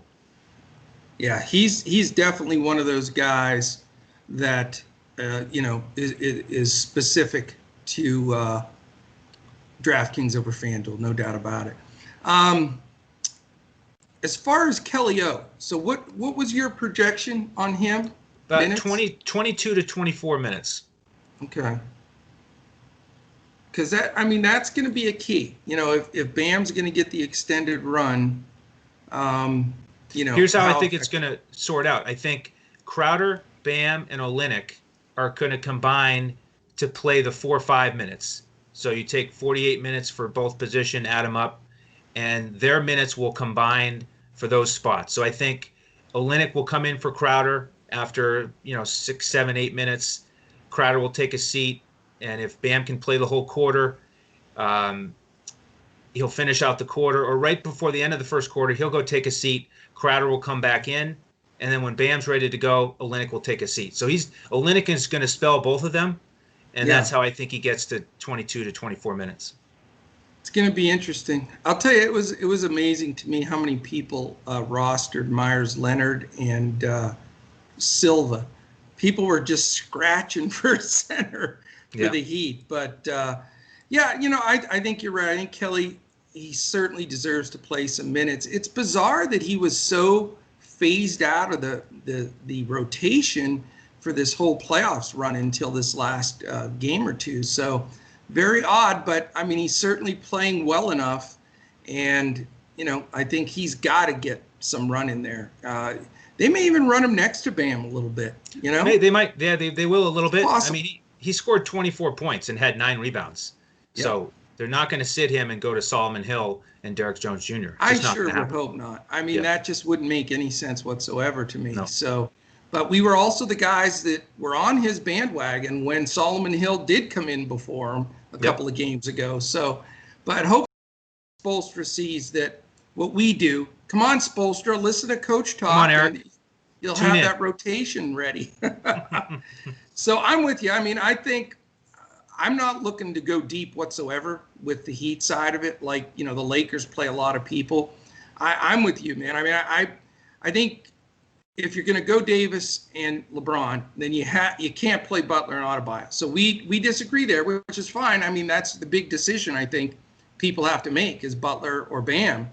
Yeah, he's definitely one of those guys that is specific to DraftKings over FanDuel, no doubt about it. As far as Kelly O, so what was your projection on him? 22 to 24 minutes. Okay. Because that's going to be a key. If Bam's going to get the extended run, here's how I think it's going to sort out. I think Crowder, Bam, and Olynyk are going to combine to play the 4 or 5 minutes. So you take 48 minutes for both position, add them up, and their minutes will combine for those spots. So I think Olynyk will come in for Crowder after 6, 7, 8 minutes. Crowder will take a seat, and if Bam can play the whole quarter, he'll finish out the quarter, or right before the end of the first quarter, he'll go take a seat. Crowder will come back in, and then when Bam's ready to go, Olynyk will take a seat. So Olynyk is going to spell both of them, and that's how I think he gets to 22 to 24 minutes. It's going to be interesting. I'll tell you, it was amazing to me how many people rostered Myers Leonard and Silva. People were just scratching for a center for the Heat. But, I think you're right. I think Kelly, he certainly deserves to play some minutes. It's bizarre that he was so phased out of the rotation for this whole playoffs run until this last game or two. So very odd, but he's certainly playing well enough. And, I think he's got to get some run in there. They may even run him next to Bam a little bit, They might. Yeah, they will a little bit. Possible. I mean, he scored 24 points and had 9 rebounds. Yep. So they're not going to sit him and go to Solomon Hill and Derek Jones Jr. I sure would hope not. I mean, that just wouldn't make any sense whatsoever to me. No. So, but we were also the guys that were on his bandwagon when Solomon Hill did come in before him a couple of games ago. So, but hopefully Spoelstra sees that what we do. Come on, Spoelstra, listen to Coach talk. Come on, Eric. You'll have that rotation ready. So I'm with you. I mean, I think I'm not looking to go deep whatsoever with the Heat side of it. Like, the Lakers play a lot of people. I'm with you, man. I mean, I think if you're going to go Davis and LeBron, then you can't play Butler and Adebayo. So we disagree there, which is fine. I mean, that's the big decision I think people have to make is Butler or Bam.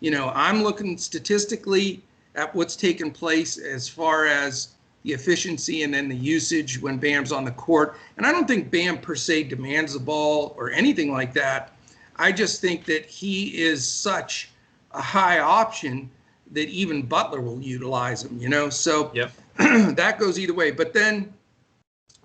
I'm looking statistically at what's taken place as far as the efficiency and then the usage when Bam's on the court. And I don't think Bam per se demands the ball or anything like that. I just think that he is such a high option that even Butler will utilize him, So that goes either way. But then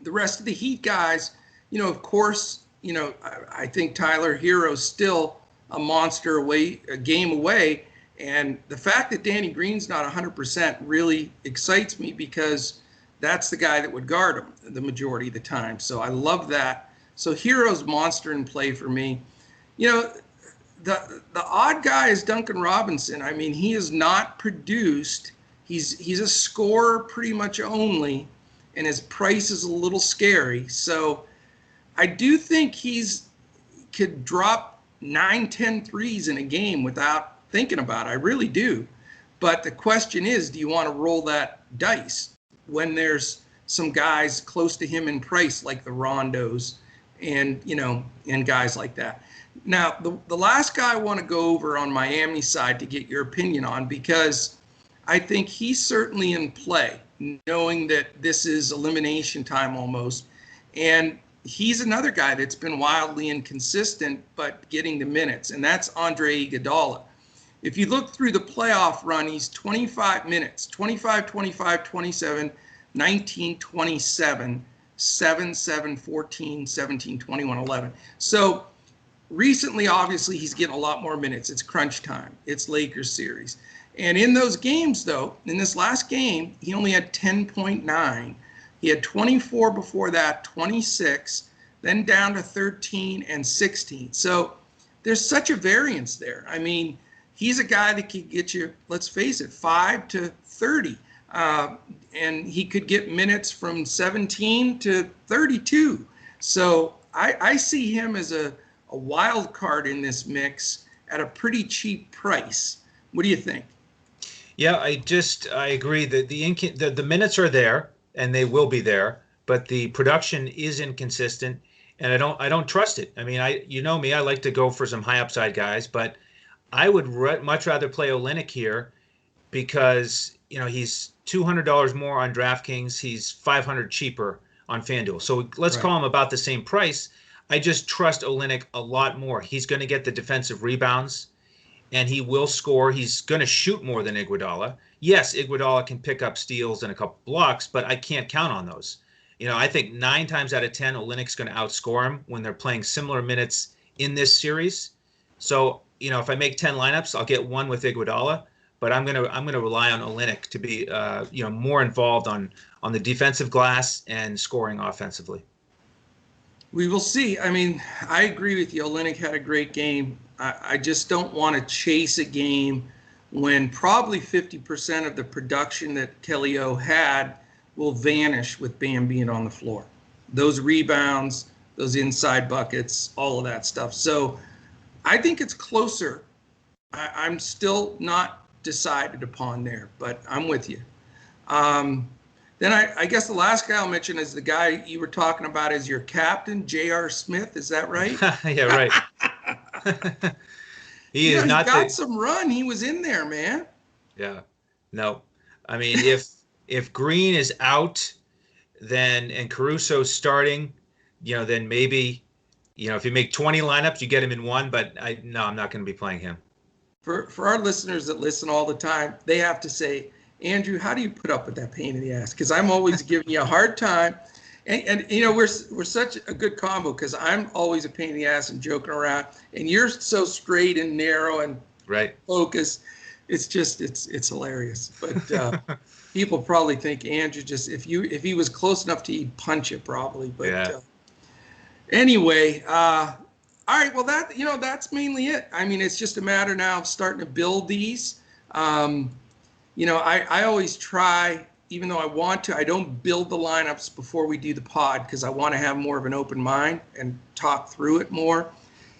the rest of the Heat guys, of course, I think Tyler Hero's still a monster a game away. And the fact that Danny Green's not 100% really excites me because that's the guy that would guard him the majority of the time. So I love that. So Hero's monster in play for me. The odd guy is Duncan Robinson. I mean, he has not produced. He's a scorer pretty much only, and his price is a little scary. So I do think could drop 9-10 threes in a game without thinking about it. I really do. But the question is, do you want to roll that dice when there's some guys close to him in price like the Rondos and guys like that? Now, the last guy I want to go over on Miami side to get your opinion on, because I think he's certainly in play, knowing that this is elimination time almost. And he's another guy that's been wildly inconsistent, but getting the minutes, and that's Andre Iguodala. If you look through the playoff run, he's 25 minutes, 25, 25, 27, 19, 27, 7, 7, 14, 17, 21, 11. So recently, obviously, he's getting a lot more minutes. It's crunch time. It's Lakers series. And in those games, though, in this last game, he only had 10.9. He had 24 before that, 26, then down to 13 and 16. So there's such a variance there. I mean, he's a guy that could get you, let's face it, 5 to 30. And he could get minutes from 17 to 32. So I see him as a wild card in this mix at a pretty cheap price. What do you think? Yeah, I agree that the minutes are there and they will be there, but the production is inconsistent and I don't trust it. I mean, me, I like to go for some high upside guys, but I would much rather play Olynyk here because, he's $200 more on DraftKings. He's $500 cheaper on FanDuel. So let's call him about the same price. I just trust Olynyk a lot more. He's going to get the defensive rebounds, and he will score. He's going to shoot more than Iguodala. Yes, Iguodala can pick up steals and a couple blocks, but I can't count on those. I think 9 times out of 10, Olynyk's going to outscore him when they're playing similar minutes in this series. So, if I make 10 lineups, I'll get one with Iguodala, but I'm gonna rely on Olynyk to be more involved on the defensive glass and scoring offensively. We will see. I mean, I agree with you. Olynyk had a great game. I just don't want to chase a game when probably 50% of the production that Kelly O had will vanish with Bam being on the floor. Those rebounds, those inside buckets, all of that stuff. So I think it's closer. I'm still not decided upon there, but I'm with you. Then I guess the last guy I'll mention is the guy you were talking about as your captain, J.R. Smith. Is that right? Yeah, right. He got some run. He was in there, man. Yeah. No. I mean, if Green is out, and Caruso's starting, then maybe, if you make 20 lineups, you get him in one. But I'm not going to be playing him. for our listeners that listen all the time, they have to say, Andrew, how do you put up with that pain in the ass? Because I'm always giving you a hard time. And we're such a good combo because I'm always a pain in the ass and joking around, and you're so straight and narrow and focused. It's just it's hilarious. But people probably think Andrew just if he was close enough to he'd punch you probably. But anyway, all right. Well, that's mainly it. I mean, it's just a matter now of starting to build these. I always try. Even though I want to, I don't build the lineups before we do the pod because I want to have more of an open mind and talk through it more.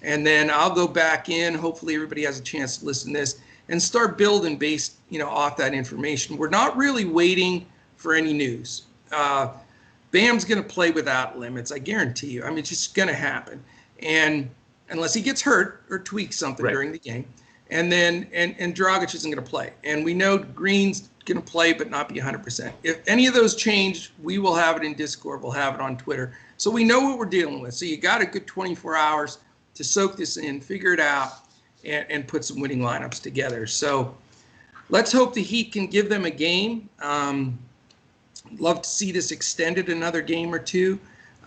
And then I'll go back in. Hopefully everybody has a chance to listen to this and start building based, off that information. We're not really waiting for any news. Bam's going to play without limits. I guarantee you. I mean, it's just going to happen. And unless he gets hurt or tweaks something during the game. And then, and Dragic isn't going to play. And we know Green's going to play but not be 100%. If any of those change, we will have it in Discord. We'll have it on Twitter. So we know what we're dealing with. So you got a good 24 hours to soak this in, figure it out, and put some winning lineups together. So let's hope the Heat can give them a game. Love to see this extended another game or two.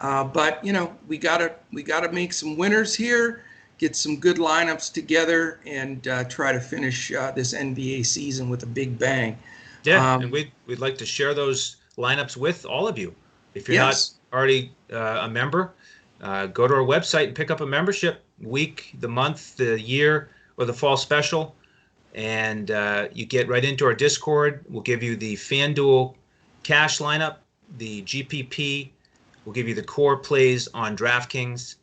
But, we gotta make some winners here, get some good lineups together, and try to finish this NBA season with a big bang. Yeah, and we'd like to share those lineups with all of you. If you're not already a member, go to our website and pick up a membership week, the month, the year, or the fall special, and you get right into our Discord. We'll give you the FanDuel cash lineup, the GPP. We'll give you the core plays on DraftKings,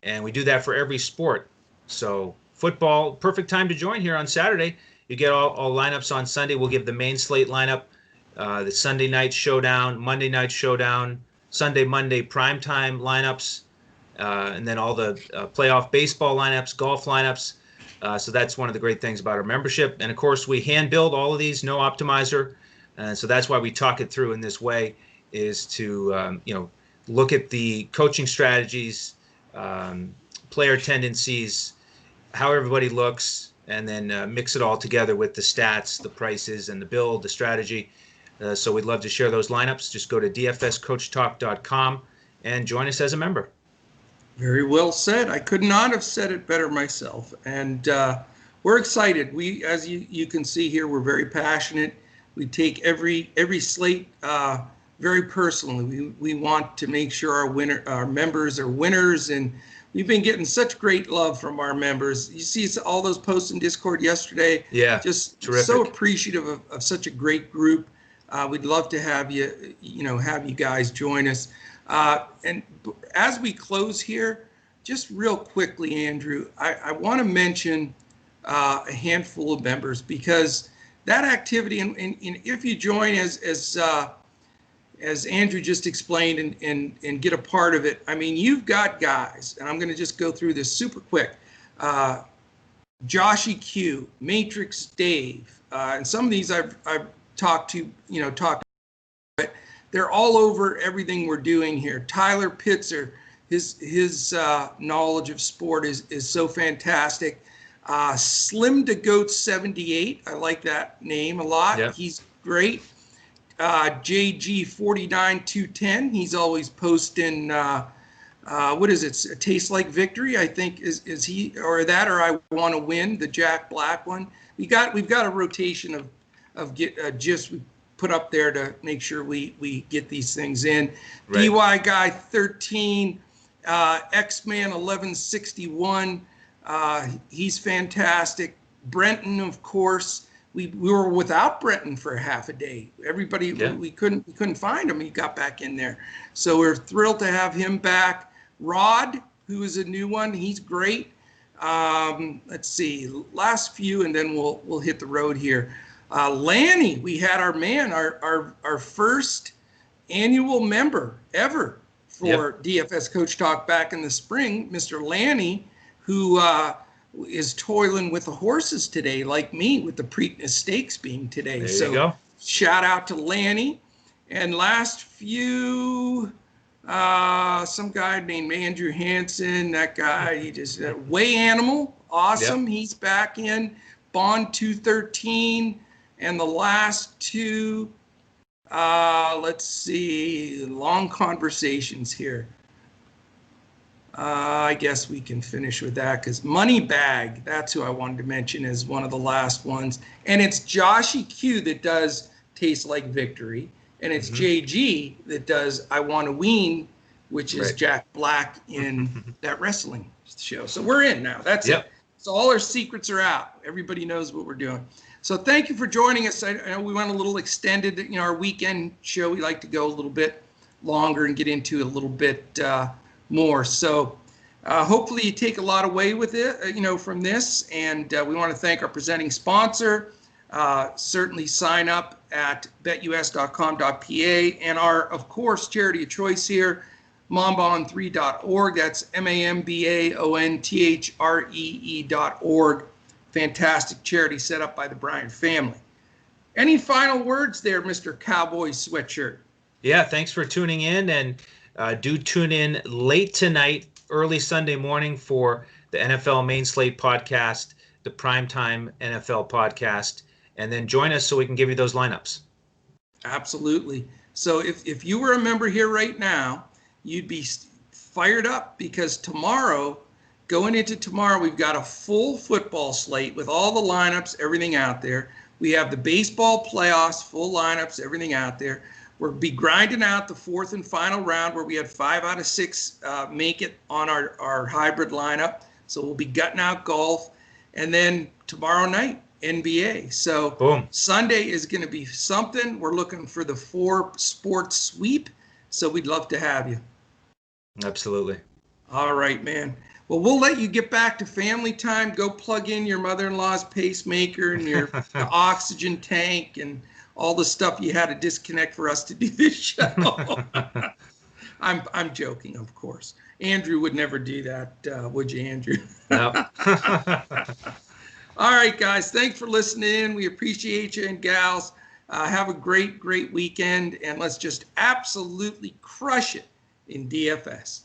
and we do that for every sport. So football, perfect time to join here on Saturday. You get all lineups on Sunday. We'll give the main slate lineup, the Sunday night showdown, Monday night showdown, Sunday, Monday primetime lineups, and then all the playoff baseball lineups, golf lineups. So that's one of the great things about our membership. And, of course, we hand build all of these, no optimizer. And so that's why we talk it through in this way, is to, look at the coaching strategies, player tendencies, how everybody looks, and then mix it all together with the stats, the prices, and the build, the strategy. So we'd love to share those lineups. Just go to dfscoachtalk.com and join us as a member. Very well said. I could not have said it better myself. And we're excited. We, as you can see here, we're very passionate. We take every slate very personally. We want to make sure our members are winners, and we've been getting such great love from our members. You see all those posts in Discord yesterday. Yeah, just terrific. So appreciative of such a great group. We'd love to have you guys join us. And as we close here, just real quickly, Andrew, I want to mention a handful of members, because that activity, and if you join as Andrew just explained and get a part of it, I mean, you've got guys, and I'm going to just go through this super quick. Joshy Q, Matrix Dave, and some of these I've talked to, but they're all over everything we're doing here. Tyler Pitzer, his knowledge of sport is so fantastic. Slim to Goat 78, I like that name a lot. Yep. He's great. JG 49210, he's always posting what is it, Taste Like Victory, I think is he, or that, or I Want to Win, the Jack Black one. We've got a rotation of gifs we put up there to make sure we get these things in. Right. DY Guy 13, X-Man 1161, he's fantastic. Brenton, of course. We were without Brenton for half a day. Everybody, we couldn't find him. He got back in there. So we're thrilled to have him back. Rod, who is a new one, he's great. Let's see, last few, and then we'll hit the road here. Lanny, we had our man, our first annual member ever for DFS Coach Talk back in the spring, Mr. Lanny, who is toiling with the horses today, like me, with the Preakness Stakes being today. There you go. Shout out to Lanny. And last few, some guy named Andrew Hansen, that guy, he just, Way Animal, awesome. Yep. He's back in. Bond 213, and the last two, let's see, long conversations here. I guess we can finish with that because Money Bag, that's who I wanted to mention as one of the last ones. And it's Joshy Q that does Taste Like Victory. And it's JG that does I Want to Ween, which is Jack Black in that wrestling show. So we're in now. That's it. So all our secrets are out. Everybody knows what we're doing. So thank you for joining us. I know we went a little extended. Our weekend show, we like to go a little bit longer and get into a little bit more. So hopefully you take a lot away with it, from this. And we want to thank our presenting sponsor. Certainly sign up at betus.com.pa and our, of course, charity of choice here, mambaon3.org. That's MAMBAONTHREE.org. Fantastic charity set up by the Bryant family. Any final words there, Mr. Cowboy Sweatshirt? Yeah, thanks for tuning in, and do tune in late tonight, early Sunday morning for the NFL Main Slate podcast, the Primetime NFL podcast, and then join us so we can give you those lineups. Absolutely. So if you were a member here right now, you'd be fired up because going into tomorrow, we've got a full football slate with all the lineups, everything out there. We have the baseball playoffs, full lineups, everything out there. We'll be grinding out the fourth and final round where we had 5 out of 6 make it on our hybrid lineup. So we'll be gutting out golf. And then tomorrow night, NBA. So boom. Sunday is going to be something. We're looking for the 4 sports sweep. So we'd love to have you. Absolutely. All right, man. Well, we'll let you get back to family time. Go plug in your mother-in-law's pacemaker and your the oxygen tank and all the stuff you had to disconnect for us to do this show. I'm joking, of course. Andrew would never do that, would you, Andrew? No. All right, guys. Thanks for listening in. We appreciate you and gals. Have a great, great weekend, and let's just absolutely crush it in DFS.